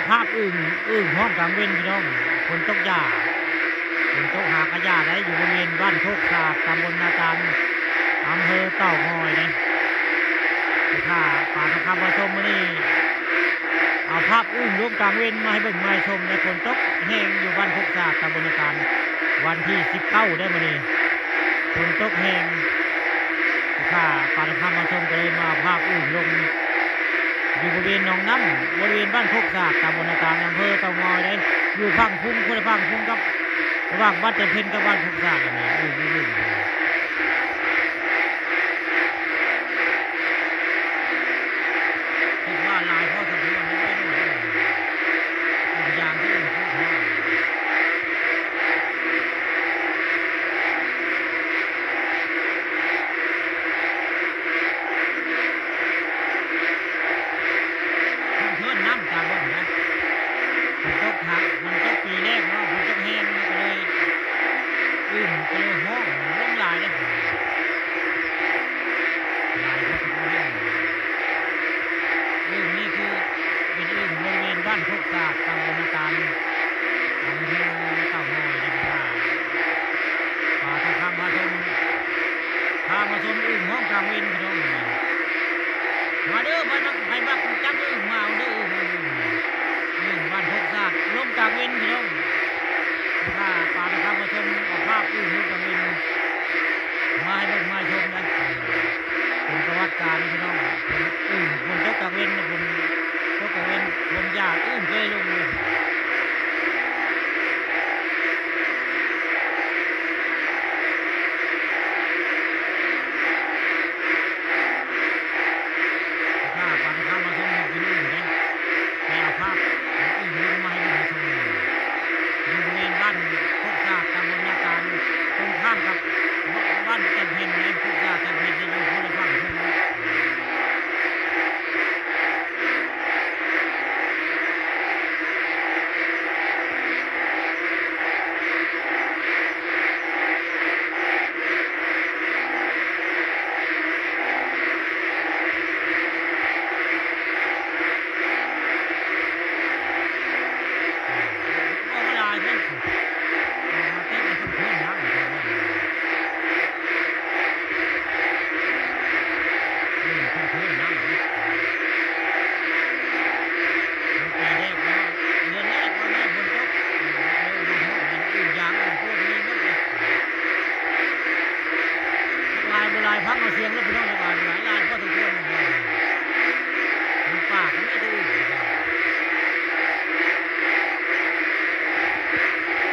ภาพอึ่งห้องกลางเว้นพี่น้องฝนตกหญ้าฝนตกหากระยาได้อยู่บริเวณบ้านโคกสาดตำบลนาตาลอำเภอเต่างอยนะถ้าป่าทองคำมาชมมานี่เอาภาพอึ่งร่วมกลางเว้นมาให้เบิ่งมาชมในฝนตกแห้งอยู่บ้านโคกสาดตำบลนาตาลวันที่19ได้มานี่ฝนตกแห้งถ้าป่าทองคำมาชมก็เลยมาภาพอึ่งลงอยู่บริเวณหนองน้ำบริเวณบ้านโคกสาดตำบลนาตาลอำเภอเต่างอยได้อยู่ฝั่งพุ่งคนละฝั่งพุ่งกับระหว่างบ้านเต็มเพนกับบ้านโคกสาดอันนี้อึ่งคิดว่าลายพ่อสะเทือนไม่ได้ด้วยอย่างที่อื่นพูดถึงเพื่อนน้ำตาบ้างนะมันตกหักมันตกปีแรกเนาะมันตกแห้งก็เลยก็เลยห้องล้มลายเลยลายพ่อสะเทือนนี่คือเป็นบริเวณบ้านโคกสาดตำบลนาตาลอำเภอเต่างอยนะครับป่าทองคำพาชมอึ่งห้องกลางเว้นพี่น้องมาเด้อไปบักจับอึ่งมาเอาเด้ออึ่งบ้านโคกสาดลงกลางเว้นพี่น้องถ้าป่าทองคำมาชมเอาภาพอึ่งลงกลางเว้นมาให้เบิ่งมาชมนะเป็นประวัติการพี่น้องเป็นอึ่งคนเจ้ากลางเว้นนะผมเจ้ากลางเว้นคนยากอึ่งเคยลงเลย